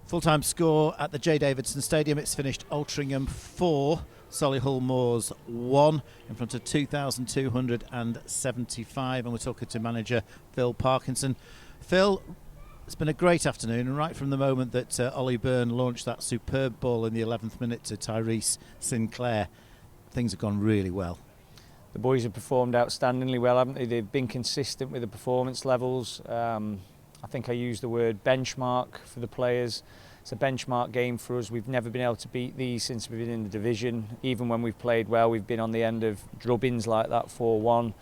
Full-time score at the J Davidson Stadium. It's finished Altrincham 4, Solihull Moors 1 in front of 2,275, and we're talking to manager Phil Parkinson. Phil, it's been a great afternoon, and right from the moment that Ollie Byrne launched that superb ball in the 11th minute to Tyrese Sinclair, things have gone really well. The boys have performed outstandingly well, haven't they? They've been consistent with the performance levels. I think I used the word benchmark for the players. It's a benchmark game for us. We've never been able to beat these since we've been in the division. Even when we've played well, we've been on the end of drubbings like that 4-1.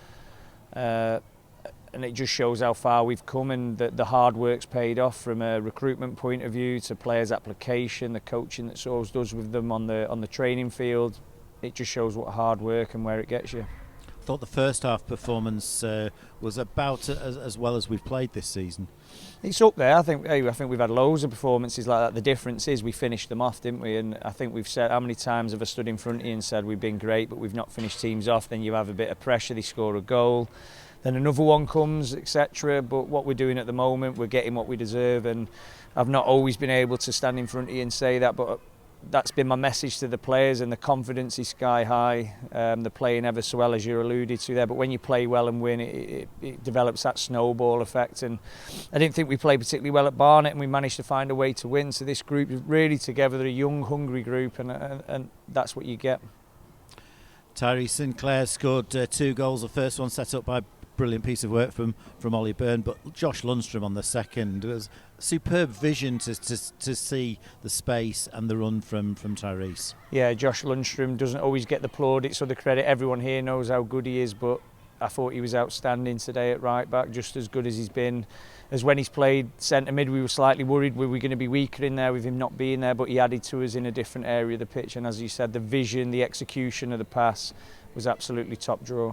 And it just shows how far we've come, and that the hard work's paid off from a recruitment point of view to players' application, the coaching that Soles does with them on the training field. It just shows what hard work and where it gets you. I thought the first half performance was about as well as we've played this season. It's up there. I think we've had loads of performances like that. The difference is we finished them off, didn't we? And I think we've said, how many times have I stood in front of you and said we've been great, but we've not finished teams off. Then you have a bit of pressure, they score a goal, then another one comes, etc. But what we're doing at the moment, we're getting what we deserve, and I've not always been able to stand in front of you and say that, but that's been my message to the players, and the confidence is sky high. They're playing ever so well, as you alluded to there, but when you play well and win, it develops that snowball effect. And I didn't think we played particularly well at Barnet, and we managed to find a way to win. So this group is really together. They're a young, hungry group, and that's what you get. Tyrese Sinclair scored 2 goals. The first one set up by brilliant piece of work from Ollie Byrne, but Josh Lundstrom on the second was superb vision to see the space and the run from Tyrese. Yeah, Josh Lundstrom doesn't always get the plaudits or the credit. Everyone here knows how good he is, but I thought he was outstanding today at right back, just as good as he's been. As when he's played centre mid, we were slightly worried we were going to be weaker in there with him not being there, but he added to us in a different area of the pitch, and as you said, the vision, the execution of the pass was absolutely top draw.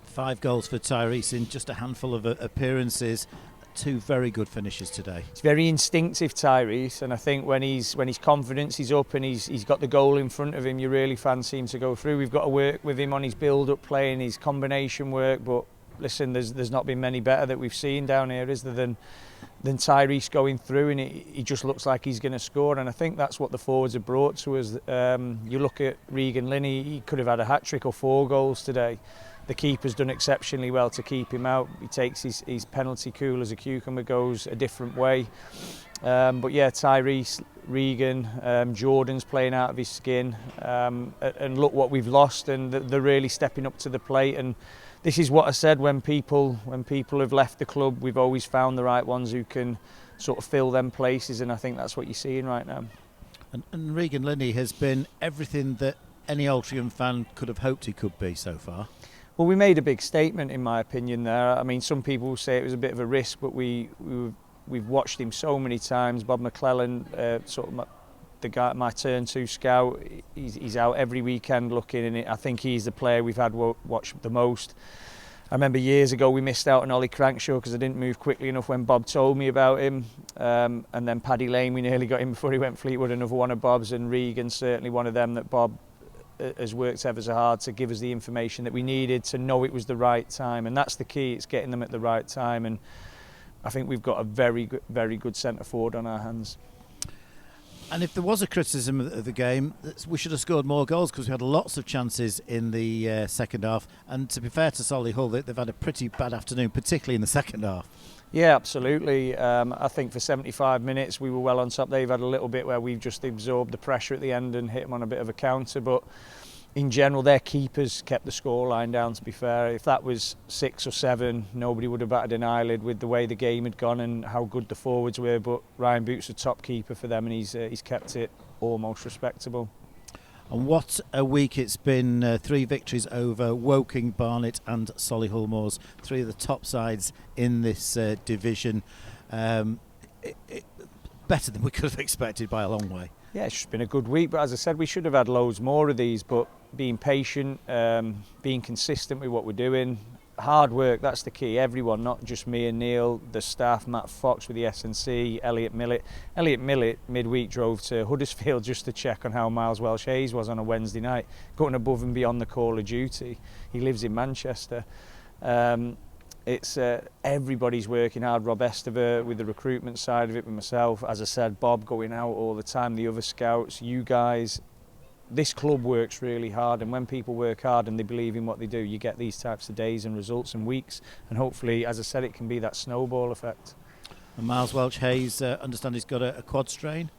5 goals for Tyrese in just a handful of appearances. 2 very good finishes today. It's very instinctive, Tyrese, and I think when his confidence is up and he's got the goal in front of him, you really fancy him to go through. We've got to work with him on his build-up play and his combination work, but listen, there's not been many better that we've seen down here, is there, than Tyrese going through, and he just looks like he's going to score, and I think that's what the forwards have brought to us. You look at Regan Linney, he could have had a hat-trick or 4 goals today. The keeper's done exceptionally well to keep him out. He takes his penalty cool as a cucumber, goes a different way. But yeah, Tyrese, Regan, Jordan's playing out of his skin. And look what we've lost, and they're really stepping up to the plate. And this is what I said, when people have left the club, we've always found the right ones who can sort of fill them places, and I think that's what you're seeing right now. And Regan Linney has been everything that any Altrincham fan could have hoped he could be so far. Well, we made a big statement, in my opinion, there. I mean, some people say it was a bit of a risk, but we've watched him so many times. Bob McClellan, sort of the guy, my turn 2 scout, he's out every weekend looking, and I think he's the player we've had watch the most. I remember years ago we missed out on Ollie Crankshaw because I didn't move quickly enough when Bob told me about him. And then Paddy Lane, we nearly got him before he went Fleetwood, another one of Bob's, and Regan, certainly one of them that Bob has worked ever so hard to give us the information that we needed to know it was the right time, and that's the key. It's getting them at the right time, and I think we've got a very good centre forward on our hands. And if there was a criticism of the game, we should have scored more goals, because we had lots of chances in the second half, and to be fair to Solihull, they've had a pretty bad afternoon, particularly in the second half. Yeah, absolutely. I think for 75 minutes we were well on top. They've had a little bit where we've just absorbed the pressure at the end and hit them on a bit of a counter, but in general their keepers kept the scoreline down, to be fair. If that was 6 or 7, nobody would have batted an eyelid with the way the game had gone and how good the forwards were, but Ryan Boots, a top keeper for them, and he's kept it almost respectable. And what a week it's been. 3 victories over Woking, Barnet and Solihull Moors. 3 of the top sides in this division. Better than we could have expected by a long way. Yeah, it's just been a good week, but as I said, we should have had loads more of these, but being patient, being consistent with what we're doing, hard work, that's the key. Everyone, not just me and Neil, the staff, Matt Fox with the S&C, Elliot Millett. Elliot Millett midweek drove to Huddersfield just to check on how Miles Welsh-Hayes was on a Wednesday night, going above and beyond the call of duty. He lives in Manchester. It's everybody's working hard. Rob Estever with the recruitment side of it, with myself, as I said, Bob going out all the time, the other scouts, you guys. This club works really hard, and when people work hard and they believe in what they do, you get these types of days and results and weeks, and hopefully, as I said, it can be that snowball effect. And Miles Welch-Hayes, understand he's got a quad strain?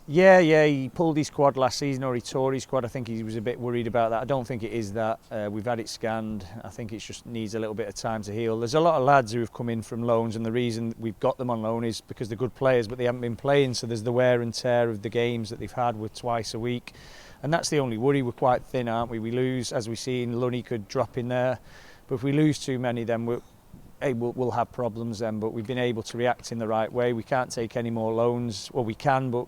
Yeah, he pulled his quad last season, or he tore his quad. I think he was a bit worried about that. I don't think it is that. We've had it scanned. I think it just needs a little bit of time to heal. There's a lot of lads who have come in from loans, and the reason we've got them on loan is because they're good players, but they haven't been playing, so there's the wear and tear of the games that they've had with twice a week. And that's the only worry. We're quite thin, aren't we? We lose, as we've seen, Lunny could drop in there. But if we lose too many, then we'll have problems then. But we've been able to react in the right way. We can't take any more loans. Well, we can, but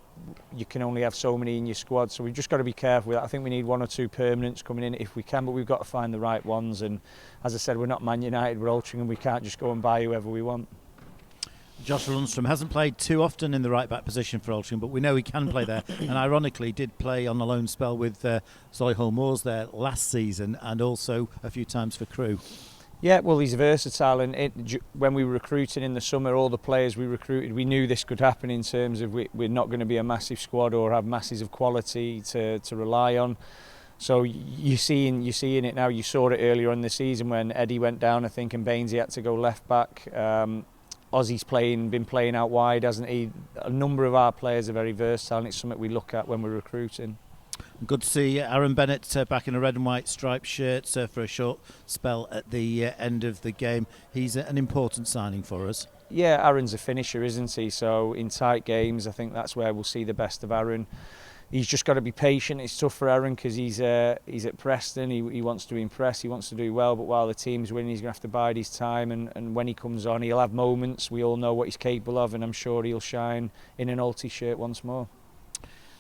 you can only have so many in your squad. So we've just got to be careful with that. I think we need 1 or 2 permanents coming in if we can, but we've got to find the right ones. And as I said, we're not Man United, we're Altrincham. We can't just go and buy whoever we want. Josh Lundstrom hasn't played too often in the right back position for Altrincham, but we know he can play there, and ironically did play on a loan spell with Solihull Moors there last season, and also a few times for Crewe. Yeah, well, he's versatile, and when we were recruiting in the summer, all the players we recruited, we knew this could happen in terms of we're not going to be a massive squad or have masses of quality to rely on. So you're seeing it now. You saw it earlier in the season when Eddie went down, I think, and Bainesy had to go left back. Ozzy's been playing out wide, hasn't he? A number of our players are very versatile, and it's something we look at when we're recruiting. Good to see Aaron Bennett back in a red and white striped shirt for a short spell at the end of the game. He's an important signing for us. Yeah, Aaron's a finisher, isn't he? So in tight games, I think that's where we'll see the best of Aaron. He's just got to be patient. It's tough for Aaron because he's at Preston. He wants to impress. He wants to do well. But while the team's winning, he's going to have to bide his time. And when he comes on, he'll have moments. We all know what he's capable of, and I'm sure he'll shine in an Alty shirt once more.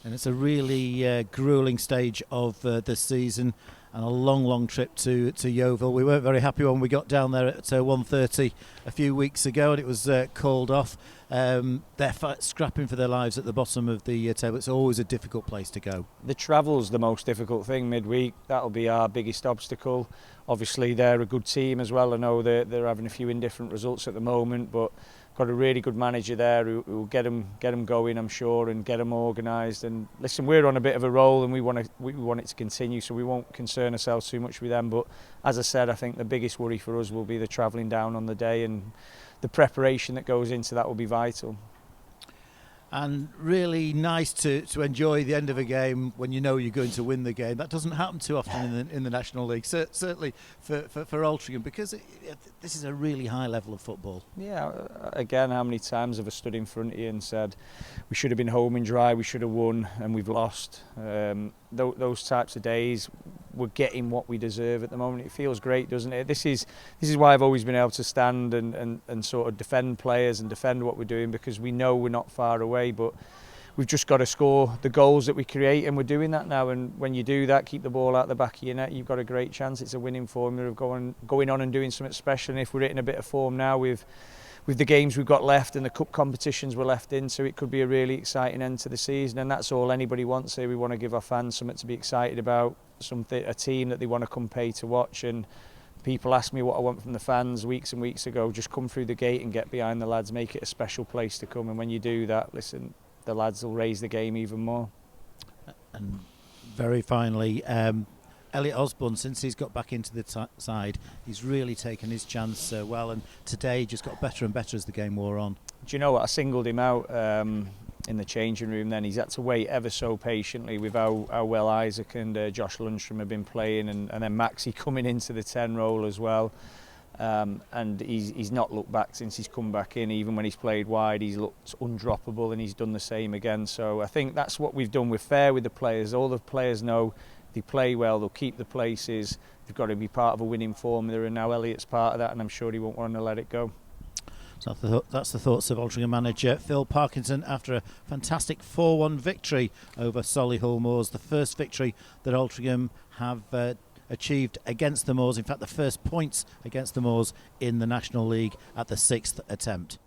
And it's a really gruelling stage of the season, and a long trip to Yeovil. We weren't very happy when we got down there at 1:30 a few weeks ago, and it was called off. They're scrapping for their lives at the bottom of the table. It's always a difficult place to go. The travel's the most difficult thing midweek. That'll be our biggest obstacle. Obviously, they're a good team as well. I know they're having a few indifferent results at the moment, but got a really good manager there who will get them going, I'm sure, and get them organised. And listen, we're on a bit of a roll, and we want it to continue, so we won't concern ourselves too much with them. But as I said, I think the biggest worry for us will be the travelling down on the day, and the preparation that goes into that will be vital. And really nice to enjoy the end of a game when you know you're going to win the game. That doesn't happen too often in the National League, certainly for Altrincham, because this is a really high level of football. Yeah, again, how many times have I stood in front of you and said we should have been home and dry, we should have won, and we've lost. Those types of days, we're getting what we deserve at the moment. It feels great, doesn't it? This is why I've always been able to stand and sort of defend players and defend what we're doing, because we know we're not far away, but we've just got to score the goals that we create, and we're doing that now. And when you do that, keep the ball out the back of your net, you've got a great chance. It's a winning formula of going on and doing something special. And if we're hitting a bit of form now with the games we've got left and the cup competitions we're left in, so it could be a really exciting end to the season. And that's all anybody wants here. We want to give our fans something to be excited about, a team that they want to come pay to watch. And people ask me what I want from the fans weeks and weeks ago. Just come through the gate and get behind the lads, make it a special place to come. And when you do that, listen, the lads will raise the game even more. And very finally, Elliot Osborne, since he's got back into the side, he's really taken his chance well, and today just got better and better as the game wore on. Do you know what? I singled him out in the changing room then. He's had to wait ever so patiently with how well Isaac and Josh Lundstrom have been playing, and then Maxie coming into the 10 role as well. And he's not looked back since he's come back in. Even when he's played wide, he's looked undroppable, and he's done the same again. So I think that's what we've done. We're fair with the players. All the players know they play well, they'll keep the places. They've got to be part of a winning formula, and now Elliot's part of that, and I'm sure he won't want to let it go. So that's the thoughts of Altrincham manager Phil Parkinson after a fantastic 4-1 victory over Solihull Moors, the first victory that Altrincham have achieved against the Moors. In fact, the first points against the Moors in the National League at the 6th attempt.